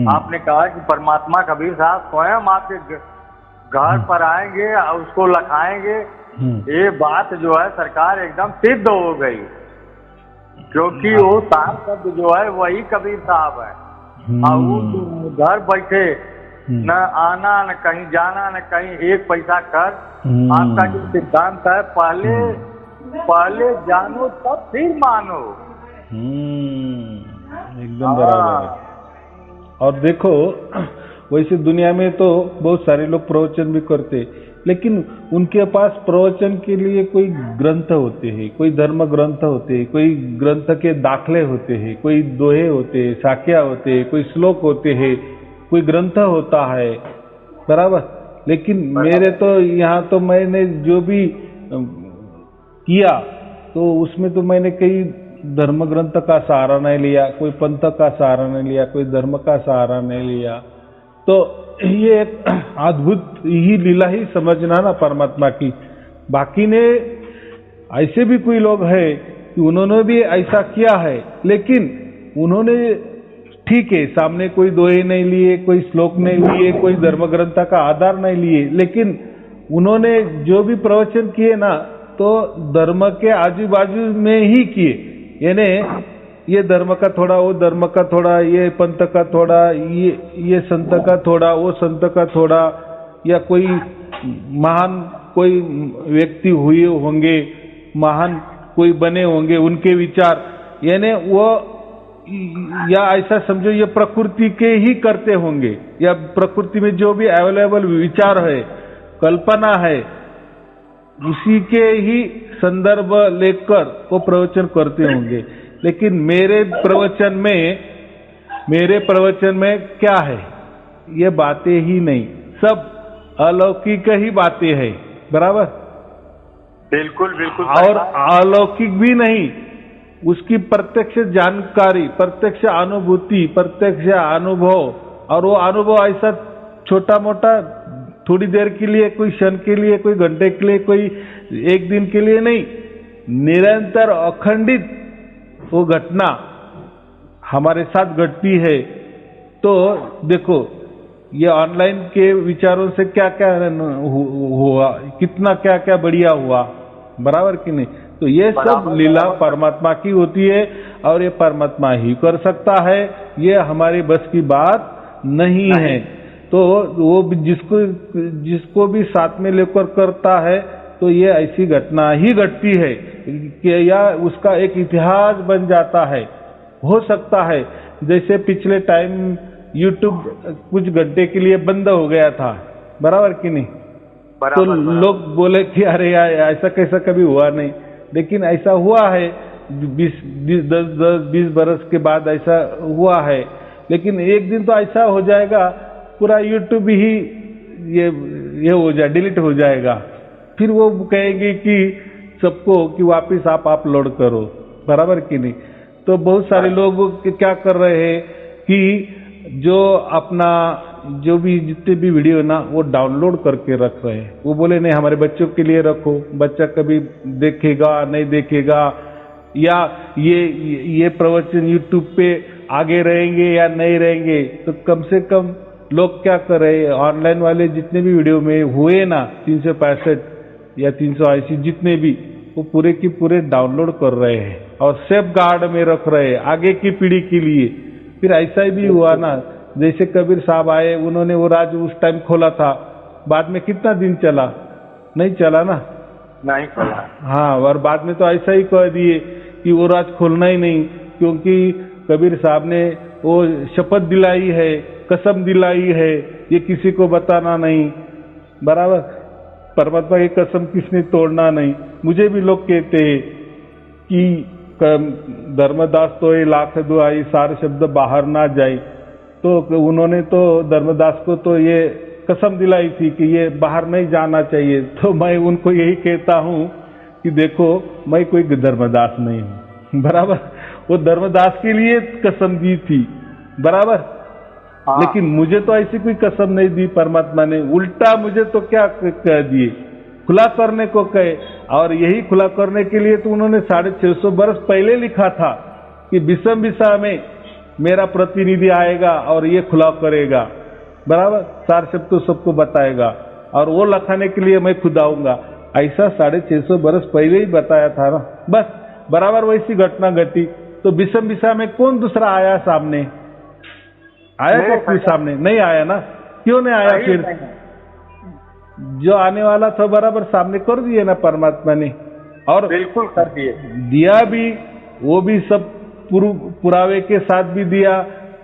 आपने कहा कि परमात्मा कबीर साहब स्वयं आपके घर पर आएंगे और उसको लखाएंगे। ये बात जो है सरकार एकदम सिद्ध हो गई, क्योंकि वो साहब शब्द जो है वही कबीर साहब है। और वो घर बैठे न आना न कहीं जाना न कहीं एक पैसा कर। आपका जो सिद्धांत है, पहले जानो तब फिर मानो। एकदम बराबर है। और देखो वैसे दुनिया में तो बहुत सारे लोग प्रवचन भी करते, लेकिन उनके पास प्रवचन के लिए कोई ग्रंथ होते हैं, कोई धर्म ग्रंथ होते हैं, कोई ग्रंथ के दाखले होते हैं, कोई दोहे होते हैं, साख्या होते हैं, कोई श्लोक होते हैं, कोई ग्रंथ होता है, बराबर। लेकिन मेरे तो यहाँ तो मैंने जो भी किया तो उसमें तो मैंने कई धर्म ग्रंथ का सहारा नहीं लिया, कोई पंथ का सहारा नहीं लिया, कोई धर्म का सहारा नहीं लिया। तो ये एक अद्भुत ही लीला ही समझना ना परमात्मा की। बाकी ने ऐसे भी कोई लोग हैं कि उन्होंने भी ऐसा किया है, लेकिन उन्होंने ठीक है सामने कोई दोहे नहीं लिए, कोई श्लोक नहीं लिए, कोई धर्म ग्रंथ का आधार नहीं लिए, लेकिन उन्होंने जो भी प्रवचन किए ना तो धर्म के आजू बाजू में ही किए। यानी ये धर्म का थोड़ा, वो धर्म का थोड़ा, ये पंथ का थोड़ा, ये संत का थोड़ा, वो संत का थोड़ा, या कोई महान कोई व्यक्ति हुए होंगे, महान कोई बने होंगे, उनके विचार, यानी वो, या ऐसा समझो ये प्रकृति के ही करते होंगे, या प्रकृति में जो भी अवेलेबल विचार है, कल्पना है, उसी के ही संदर्भ लेकर वो प्रवचन करते होंगे। लेकिन मेरे प्रवचन में क्या है? ये बातें ही नहीं, सब अलौकिक ही बातें हैं, बराबर। बिल्कुल बिल्कुल। और अलौकिक भी नहीं, उसकी प्रत्यक्ष जानकारी, प्रत्यक्ष अनुभूति, प्रत्यक्ष अनुभव। और वो अनुभव ऐसा छोटा मोटा, थोड़ी देर के लिए, कोई क्षण के लिए, कोई घंटे के लिए, कोई एक दिन के लिए नहीं, निरंतर अखंडित वो घटना हमारे साथ घटती है। तो देखो ये ऑनलाइन के विचारों से क्या क्या हुआ, कितना क्या क्या बढ़िया हुआ, बराबर कि नहीं? तो ये सब लीला परमात्मा की होती है और ये परमात्मा ही कर सकता है, ये हमारी बस की बात नहीं है। तो वो जिसको भी साथ में लेकर करता है तो ये ऐसी घटना ही घटती है कि या उसका एक इतिहास बन जाता है। हो सकता है जैसे पिछले टाइम यूट्यूब कुछ घंटे के लिए बंद हो गया था, बराबर कि नहीं? तो लोग बोले कि अरे यार ऐसा कैसा कभी हुआ नहीं, लेकिन ऐसा हुआ है। 10-20 बरस के बाद ऐसा हुआ है। लेकिन एक दिन तो ऐसा हो जाएगा पूरा यूट्यूब ही ये हो जाए, डिलीट हो जाएगा। फिर वो कहेंगे कि सबको कि वापिस आप अपलोड करो, बराबर कि नहीं? तो बहुत सारे लोग क्या कर रहे हैं कि जो अपना जो भी जितने भी वीडियो ना वो डाउनलोड करके रख रहे हैं। वो बोले नहीं हमारे बच्चों के लिए रखो, बच्चा कभी देखेगा नहीं देखेगा, या ये प्रवचन यूट्यूब पे आगे रहेंगे या नहीं रहेंगे। तो कम से कम लोग क्या कर रहे हैं, ऑनलाइन वाले जितने भी वीडियो में हुए ना 365 या 380 जितने भी, वो पूरे की पूरे डाउनलोड कर रहे हैं और सेफ गार्ड में रख रहे हैं आगे की पीढ़ी के लिए। फिर ऐसा ही भी हुआ ना, जैसे कबीर साहब आए, उन्होंने वो राज उस टाइम खोला था, बाद में कितना दिन चला? नहीं चला ना, नहीं चला। हाँ, और बाद में तो ऐसा ही कह दिए कि वो राज खोलना ही नहीं, क्योंकि कबीर साहब ने वो शपथ दिलाई है, कसम दिलाई है, ये किसी को बताना नहीं, बराबर। परमात्मा की कसम किसने तोड़ना नहीं। मुझे भी लोग कहते हैं कि धर्मदास तो ये लाख दुआई सारे शब्द बाहर ना जाए, तो उन्होंने तो धर्मदास को तो ये कसम दिलाई थी कि ये बाहर नहीं जाना चाहिए। तो मैं उनको यही कहता हूँ कि देखो मैं कोई धर्मदास नहीं हूँ, बराबर। वो धर्मदास के लिए कसम दी थी, बराबर। हाँ। लेकिन मुझे तो ऐसी कोई कसम नहीं दी परमात्मा ने, उल्टा मुझे तो क्या कह दिए खुला करने को कहे। और यही खुला करने के लिए तो उन्होंने 650 वर्ष पहले लिखा था कि विषम विषा में मेरा प्रतिनिधि आएगा और ये खुला करेगा, बराबर, सार सब तो सबको बताएगा और वो लखाने के लिए मैं खुद आऊंगा। ऐसा 650 वर्ष पहले ही बताया था ना। बस बराबर वैसी घटना घटी। तो विषम विषा में कौन दूसरा आया सामने? आया क्या कोई सामने? नहीं आया ना। क्यों नहीं आया? फिर जो आने वाला था बराबर सामने कर दिए ना परमात्मा ने, और बिल्कुल कर दिए, दिया भी, वो भी सब पुरावे के साथ भी दिया।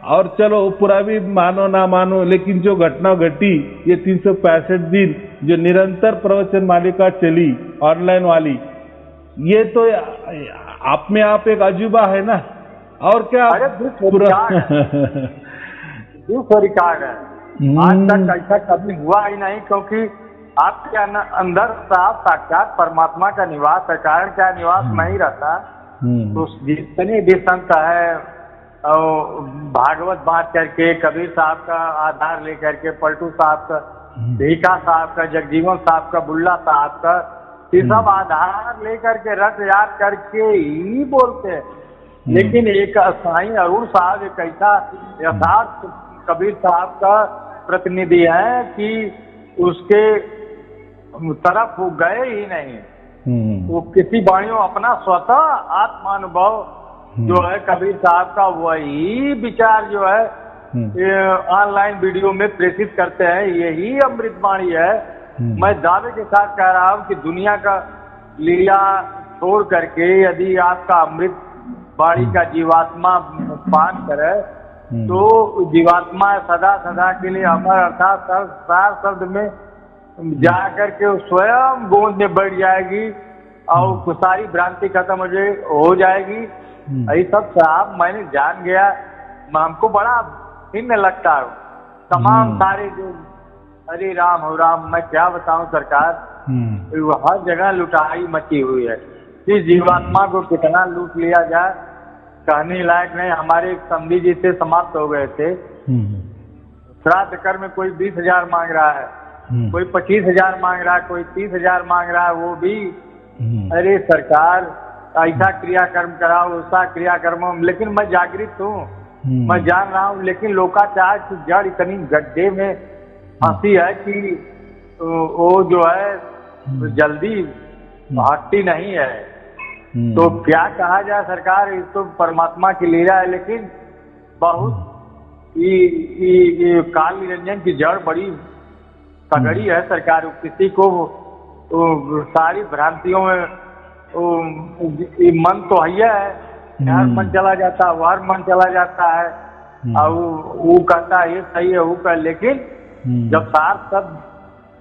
और चलो पुरावी मानो ना मानो, लेकिन जो घटना घटी ये 365 दिन जो निरंतर प्रवचन मालिका चली ऑनलाइन वाली, ये तो आप में आप एक अजूबा है ना। और क्या रिकॉर्ड है, आज तक ऐसा कभी हुआ ही नहीं, क्योंकि आपके अंदर साफ साक्षात परमात्मा का निवास है। कारण क्या निवास नहीं रहता तो जितने भी संत है भागवत बात करके, कबीर साहब का आधार लेकर के, पलटू साहब का, भीका साहब का, जगजीवन साहब का, बुल्ला साहब का, ये सब आधार लेकर के रट याद करके ही बोलते हैं। लेकिन एक साईं अरुण साहब एक ऐसा यथार्थ कबीर साहब का प्रतिनिधि है कि उसके तरफ वो गए ही नहीं। वो किसी वाणियों अपना स्वतः आत्मानुभव जो है कबीर साहब का, वही विचार जो है ऑनलाइन वीडियो में प्रेषित करते हैं। यही अमृतवाणी है। मैं दावे के साथ कह रहा हूँ कि दुनिया का लीला छोड़ करके यदि आपका अमृत वाणी का जीवात्मा पान करे तो जीवात्मा सदा सदा के लिए अमर, अर्थात सार शब्द में जाकर के स्वयं गोद में बैठ जाएगी और सारी भ्रांति खत्म हो जाएगी। यही सब साहब मैंने जान गया। हमको बड़ा भिन्न लगता है तमाम सारे जो हरे राम हो राम, मैं क्या बताऊं सरकार, हर जगह लुटाई मची हुई है। इस जीवात्मा को कितना लूट लिया जाए कहने लायक नहीं। हमारे समधी जी से समाप्त हो गए थे। श्राद्ध कर्म में कोई 20,000 मांग रहा है, कोई 25,000 मांग रहा है, कोई 30,000 मांग रहा है। वो भी अरे सरकार ऐसा क्रियाकर्म कराओ, वैसा क्रियाकर्म। लेकिन मैं जागृत हूँ, मैं जान रहा हूँ, लेकिन लोकाचार की जड़ इतनी गड्ढे में फंसी है कि वो जो है जल्दी हटती नहीं है। तो क्या कहा जाए सरकार, इस तो परमात्मा की लीला है। लेकिन बहुत ये काल निरंजन की जड़ बड़ी तगड़ी है सरकार। किसी को सारी भ्रांतियों में मन तो है, यार मन चला जाता है, वार मन चला जाता है और वो कहता है ये सही है, वो कह। लेकिन जब सार सब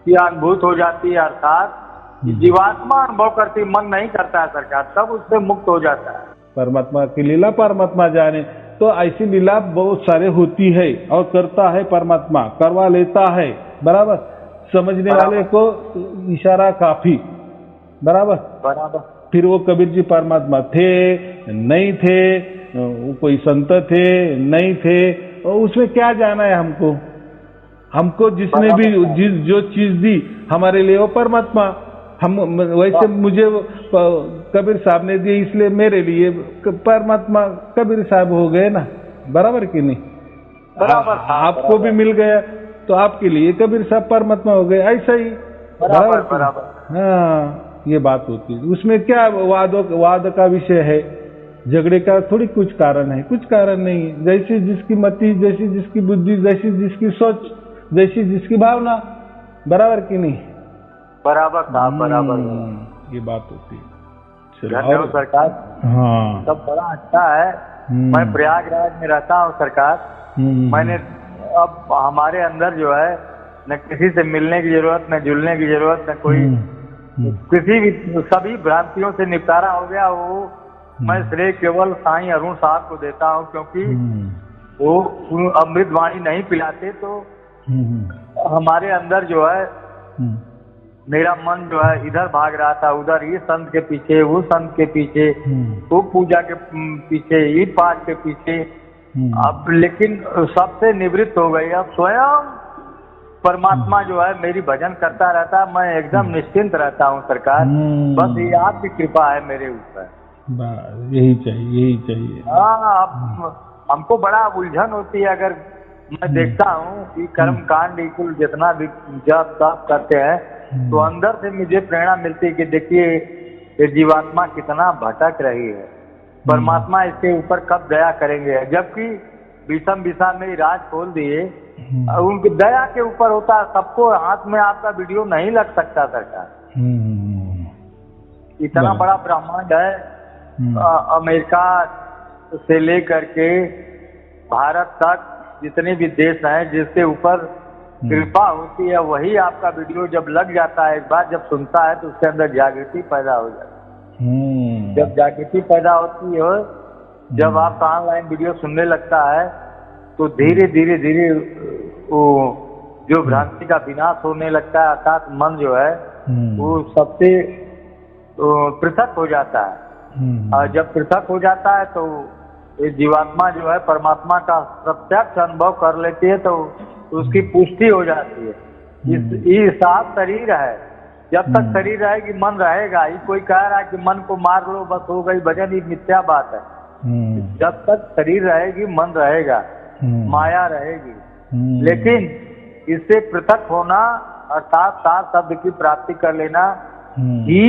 की अनुभूत हो जाती है, अर्थात जीवात्मा अनुभव करती, मन नहीं करता है सरकार, तब उससे मुक्त हो जाता है। परमात्मा की लीला परमात्मा जाने। तो ऐसी लीला बहुत सारे होती है और करता है परमात्मा, करवा लेता है, बराबर। समझने वाले को इशारा काफी, बराबर बराबर। फिर वो कबीर जी परमात्मा थे नहीं थे, वो कोई संत थे नहीं थे, और उसमें क्या जाना है हमको। हमको जिसने भी जो चीज दी हमारे लिए वो परमात्मा। हम वैसे मुझे कबीर साहब ने दी, इसलिए मेरे लिए परमात्मा कबीर साहब हो गए ना, बराबर कि नहीं? बराबर। आपको भी मिल गया तो आपके लिए कबीर साहब परमात्मा हो गए, ऐसा ही बराबर बराबर। हाँ, ये बात होती है। उसमें क्या वाद का विषय है, झगड़े का थोड़ी कुछ कारण है, कुछ कारण नहीं है। जैसी जिसकी मति, जैसी जिसकी बुद्धि, जैसी जिसकी सोच, जैसी जिसकी भावना, बराबर कि नहीं? बराबर साहब बराबर। ये बात होती है। चलो सरकार, हाँ सब बड़ा अच्छा है। मैं प्रयागराज में रहता हूँ सरकार। मैंने अब हमारे अंदर जो है न किसी से मिलने की जरूरत, न जुलने की जरूरत, न कोई किसी भी, सभी भ्रांतियों से निपटारा हो गया। वो मैं श्रेय केवल साईं अरुण साहब को देता हूँ, क्योंकि वो अमृत वाणी नहीं पिलाते तो हमारे अंदर जो है मेरा मन जो है इधर भाग रहा था, उधर ये संत के पीछे, वो संत के पीछे, वो पूजा के पीछे, ये पाठ के पीछे। अब लेकिन सबसे निवृत्त हो गई। अब स्वयं परमात्मा जो है मेरी भजन करता रहता है, मैं एकदम निश्चिंत रहता हूँ सरकार। बस ये आपकी कृपा है मेरे ऊपर। यही चाहिए, यही चाहिए। हाँ, अब हमको बड़ा उलझन होती है। अगर मैं देखता हूँ कि कर्म कांड कुल जितना भी जब तप करते हैं तो अंदर से मुझे प्रेरणा मिलती है कि देखिए ये जीवात्मा कितना भटक रही है, परमात्मा इसके ऊपर कब दया करेंगे। जबकि विषम दिशा में राज खोल दिए, उनकी दया के ऊपर होता है। सबको हाथ में आपका वीडियो नहीं लग सकता सरकार। इतना बड़ा ब्रह्मांड है, अमेरिका से लेकर के भारत तक जितने भी देश हैं जिसके ऊपर कृपा होती है, वही आपका वीडियो जब लग जाता है, एक बार जब सुनता है तो उसके अंदर जागृति पैदा हो जाती है। जब जागृति पैदा होती है, जब आप ऑनलाइन वीडियो सुनने लगता है तो धीरे धीरे धीरे वो जो भ्रांति का विनाश होने लगता है, अर्थात मन जो है वो सबसे पृथक हो जाता है। और जब पृथक हो जाता है तो ये जीवात्मा जो है परमात्मा का प्रत्यक्ष अनुभव कर लेती है, तो उसकी पुष्टि हो जाती है। ये साफ शरीर है, जब तक शरीर रहेगी मन रहेगा। ये कोई कह रहा है कि मन को मार लो बस हो गई भजन, ये मिथ्या बात है। जब तक शरीर रहेगी मन रहेगा, माया रहेगी। लेकिन इससे पृथक होना अर्थात सात शब्द की प्राप्ति कर लेना ही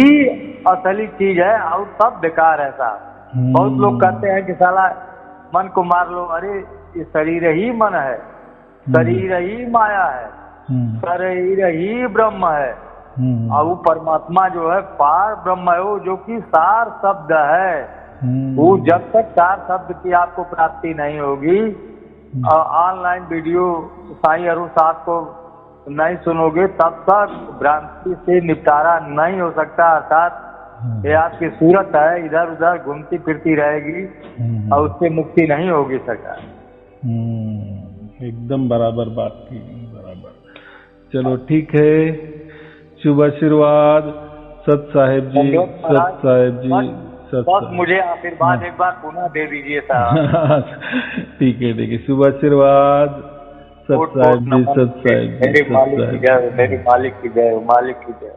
असली चीज है, और सब बेकार है साहब। बहुत लोग कहते हैं कि साला मन को मार लो। अरे ये शरीर ही मन है, शरीर ही माया है, शरीर ही ब्रह्म है। और वो परमात्मा जो है पार ब्रह्म है, वो जो कि सार शब्द है। वो जब तक सार शब्द की आपको प्राप्ति नहीं होगी, ऑनलाइन वीडियो साईं अरुण साहब को नहीं सुनोगे, तब तक भ्रांति से निपटारा नहीं हो सकता। अर्थात ये आपकी सूरत है, इधर उधर घूमती फिरती रहेगी और उससे मुक्ति नहीं होगी सरकार। एकदम बराबर बात की, बराबर। चलो ठीक है, शुभ आशीर्वाद। सत साहेब जी, सत साहेब जी, बस मुझे आशीर्वाद एक बार पुनः दे दीजिए साहब। ठीक है, ठीक है, शुभ आशीर्वाद। सत साहेब जी, सत साहेब जी, मेरे मालिक की जय, मेरे मालिक की जय, मालिक की जय।